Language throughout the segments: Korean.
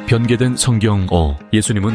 변개된 성경. 예수님은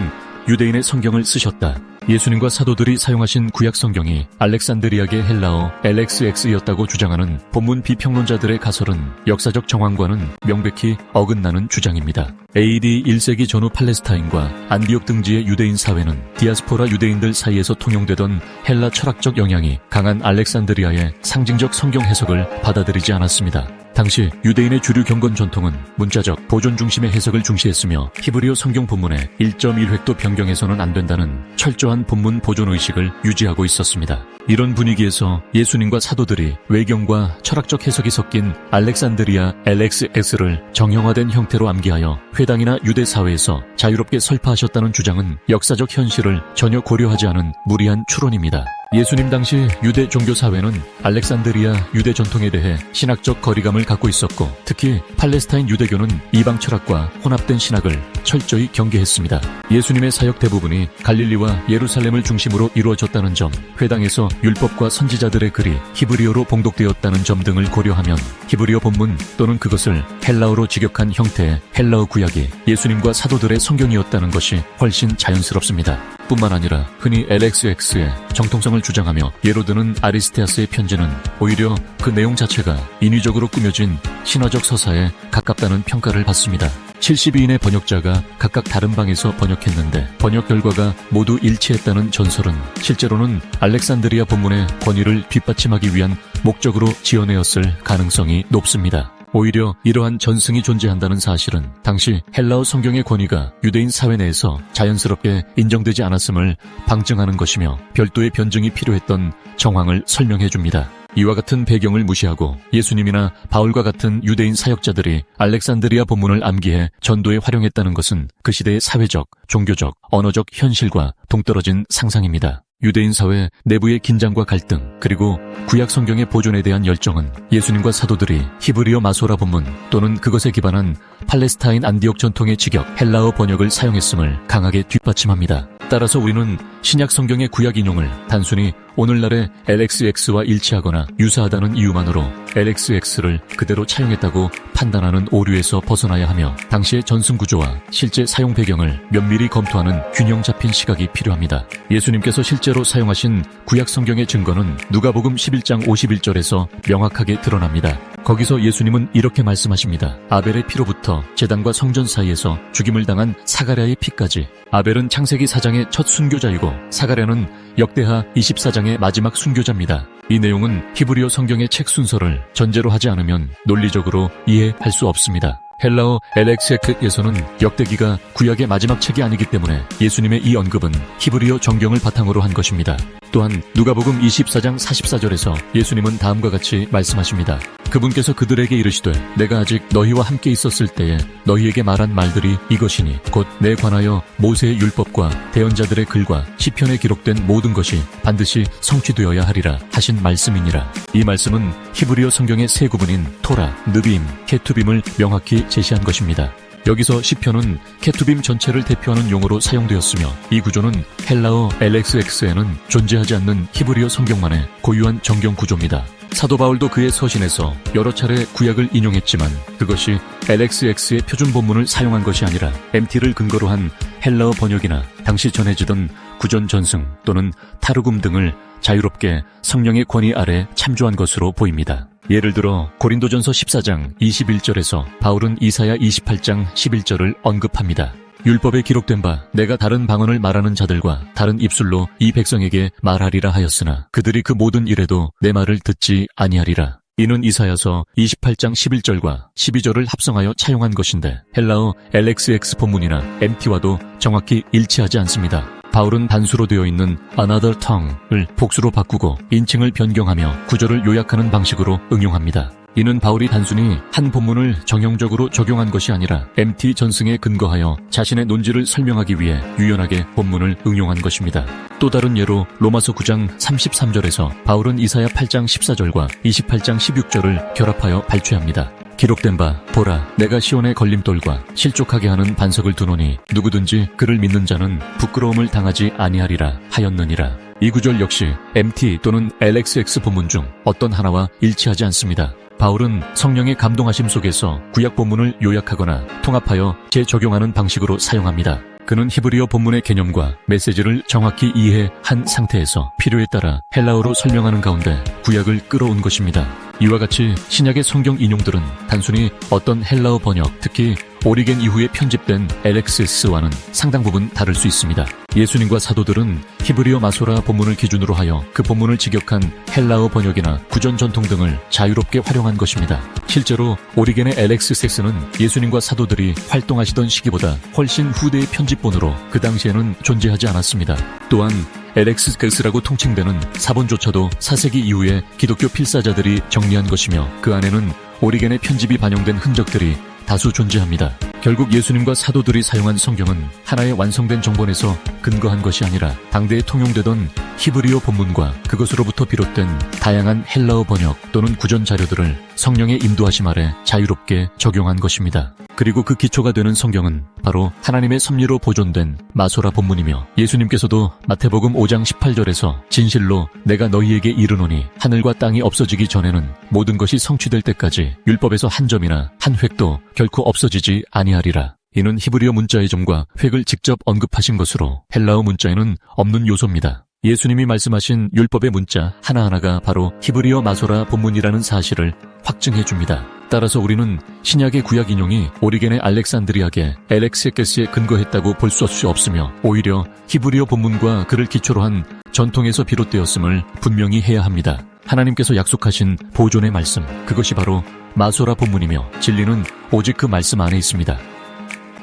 유대인의 성경을 쓰셨다. 예수님과 사도들이 사용하신 구약 성경이 알렉산드리아계 헬라어 LXX였다고 주장하는 본문 비평론자들의 가설은 역사적 정황과는 명백히 어긋나는 주장입니다. AD 1세기 전후 팔레스타인과 안디옥 등지의 유대인 사회는 디아스포라 유대인들 사이에서 통용되던 헬라 철학적 영향이 강한 알렉산드리아의 상징적 성경 해석을 받아들이지 않았습니다. 당시 유대인의 주류 경건 전통은 문자적 보존 중심의 해석을 중시했으며 히브리어 성경 본문에 1.1획도 변경해서는 안 된다는 철저한 본문 보존 의식을 유지하고 있었습니다. 이런 분위기에서 예수님과 사도들이 외경과 철학적 해석이 섞인 알렉산드리아 LXX를 정형화된 형태로 암기하여 회당이나 유대 사회에서 자유롭게 설파하셨다는 주장은 역사적 현실을 전혀 고려하지 않은 무리한 추론입니다. 예수님 당시 유대 종교 사회는 알렉산드리아 유대 전통에 대해 신학적 거리감을 갖고 있었고, 특히 팔레스타인 유대교는 이방 철학과 혼합된 신학을 철저히 경계했습니다. 예수님의 사역 대부분이 갈릴리와 예루살렘을 중심으로 이루어졌다는 점, 회당에서 율법과 선지자들의 글이 히브리어로 봉독되었다는 점 등을 고려하면 히브리어 본문 또는 그것을 헬라어로 직역한 형태의 헬라어 구약이 예수님과 사도들의 성경이었다는 것이 훨씬 자연스럽습니다. 뿐만 아니라 흔히 LXX의 정통성을 주장하며 예로 드는 아리스테아스의 편지는 오히려 그 내용 자체가 인위적으로 꾸며진 신화적 서사에 가깝다는 평가를 받습니다. 72인의 번역자가 각각 다른 방에서 번역했는데 번역 결과가 모두 일치했다는 전설은 실제로는 알렉산드리아 본문의 권위를 뒷받침하기 위한 목적으로 지어내었을 가능성이 높습니다. 오히려 이러한 전승이 존재한다는 사실은 당시 헬라어 성경의 권위가 유대인 사회 내에서 자연스럽게 인정되지 않았음을 방증하는 것이며 별도의 변증이 필요했던 정황을 설명해줍니다. 이와 같은 배경을 무시하고 예수님이나 바울과 같은 유대인 사역자들이 알렉산드리아 본문을 암기해 전도에 활용했다는 것은 그 시대의 사회적, 종교적, 언어적 현실과 동떨어진 상상입니다. 유대인 사회 내부의 긴장과 갈등, 그리고 구약 성경의 보존에 대한 열정은 예수님과 사도들이 히브리어 마소라 본문 또는 그것에 기반한 팔레스타인 안디옥 전통의 직역 헬라어 번역을 사용했음을 강하게 뒷받침합니다. 따라서 우리는 신약 성경의 구약 인용을 단순히 오늘날의 LXX와 일치하거나 유사하다는 이유만으로 LXX를 그대로 차용했다고 판단하는 오류에서 벗어나야 하며 당시의 전승 구조와 실제 사용 배경을 면밀히 검토하는 균형 잡힌 시각이 필요합니다. 예수님께서 실제로 사용하신 구약 성경의 증거는 누가복음 11장 51절에서 명확하게 드러납니다. 거기서 예수님은 이렇게 말씀하십니다. 아벨의 피로부터 제단과 성전 사이에서 죽임을 당한 사가랴의 피까지. 아벨은 창세기 4장의 첫 순교자이고 사가랴는 역대하 24장의 마지막 순교자입니다. 이 내용은 히브리어 성경의 책 순서를 전제로 하지 않으면 논리적으로 이해할 수 없습니다. 헬라어 LXX에서는 역대기가 구약의 마지막 책이 아니기 때문에 예수님의 이 언급은 히브리어 정경을 바탕으로 한 것입니다. 또한 누가복음 24장 44절에서 예수님은 다음과 같이 말씀하십니다. 그분께서 그들에게 이르시되 내가 아직 너희와 함께 있었을 때에 너희에게 말한 말들이 이것이니 곧 내 관하여 모세의 율법과 대언자들의 글과 시편에 기록된 모든 것이 반드시 성취되어야 하리라 하신 말씀이니라. 이 말씀은 히브리어 성경의 세 구분인 토라, 느빔, 케투빔을 명확히 제시한 것입니다. 여기서 시편은 케투빔 전체를 대표하는 용어로 사용되었으며 이 구조는 헬라어 LXX에는 존재하지 않는 히브리어 성경만의 고유한 정경 구조입니다. 사도 바울도 그의 서신에서 여러 차례 구약을 인용했지만 그것이 LXX의 표준 본문을 사용한 것이 아니라 MT를 근거로 한 헬라어 번역이나 당시 전해지던 구전 전승 또는 타르굼 등을 자유롭게 성령의 권위 아래 참조한 것으로 보입니다. 예를 들어 고린도전서 14장 21절에서 바울은 이사야 28장 11절을 언급합니다. 율법에 기록된 바 내가 다른 방언을 말하는 자들과 다른 입술로 이 백성에게 말하리라 하였으나 그들이 그 모든 일에도 내 말을 듣지 아니하리라. 이는 이사야서 28장 11절과 12절을 합성하여 차용한 것인데 헬라어 LXX 본문이나 MT와도 정확히 일치하지 않습니다. 바울은 단수로 되어 있는 another tongue을 복수로 바꾸고 인칭을 변경하며 구절을 요약하는 방식으로 응용합니다. 이는 바울이 단순히 한 본문을 정형적으로 적용한 것이 아니라 MT 전승에 근거하여 자신의 논지를 설명하기 위해 유연하게 본문을 응용한 것입니다. 또 다른 예로 로마서 9장 33절에서 바울은 이사야 8장 14절과 28장 16절을 결합하여 발췌합니다. 기록된 바 보라 내가 시온의 걸림돌과 실족하게 하는 반석을 두노니 누구든지 그를 믿는 자는 부끄러움을 당하지 아니하리라 하였느니라. 이 구절 역시 MT 또는 LXX 본문 중 어떤 하나와 일치하지 않습니다. 바울은 성령의 감동하심 속에서 구약 본문을 요약하거나 통합하여 재적용하는 방식으로 사용합니다. 그는 히브리어 본문의 개념과 메시지를 정확히 이해한 상태에서 필요에 따라 헬라어로 설명하는 가운데 구약을 끌어온 것입니다. 이와 같이 신약의 성경 인용들은 단순히 어떤 헬라어 번역, 특히 오리겐 이후에 편집된 LXS와는 상당 부분 다를 수 있습니다. 예수님과 사도들은 히브리어 마소라 본문을 기준으로 하여 그 본문을 직역한 헬라어 번역이나 구전 전통 등을 자유롭게 활용한 것입니다. 실제로 오리겐의 LXS는 예수님과 사도들이 활동하시던 시기보다 훨씬 후대의 편집본으로 그 당시에는 존재하지 않았습니다. 또한 LXS라고 통칭되는 사본조차도 4세기 이후에 기독교 필사자들이 정리한 것이며 그 안에는 오리겐의 편집이 반영된 흔적들이 다수 존재합니다. 결국 예수님과 사도들이 사용한 성경은 하나의 완성된 정본에서 근거한 것이 아니라 당대에 통용되던 히브리어 본문과 그것으로부터 비롯된 다양한 헬라어 번역 또는 구전 자료들을 성령의 인도하심 아래 자유롭게 적용한 것입니다. 그리고 그 기초가 되는 성경은 바로 하나님의 섭리로 보존된 마소라 본문이며 예수님께서도 마태복음 5장 18절에서 진실로 내가 너희에게 이르노니 하늘과 땅이 없어지기 전에는 모든 것이 성취될 때까지 율법에서 한 점이나 한 획도 결코 없어지지 아니하리라. 이는 히브리어 문자의 점과 획을 직접 언급하신 것으로 헬라어 문자에는 없는 요소입니다. 예수님이 말씀하신 율법의 문자 하나하나가 바로 히브리어 마소라 본문이라는 사실을 확증해 줍니다. 따라서 우리는 신약의 구약 인용이 오리겐의 알렉산드리아계 LXS에 근거했다고 볼 수 없으며 오히려 히브리어 본문과 그를 기초로 한 전통에서 비롯되었음을 분명히 해야 합니다. 하나님께서 약속하신 보존의 말씀, 그것이 바로 마소라 본문이며 진리는 오직 그 말씀 안에 있습니다.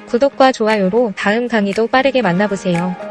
구독과 좋아요로 다음 강의도 빠르게 만나보세요.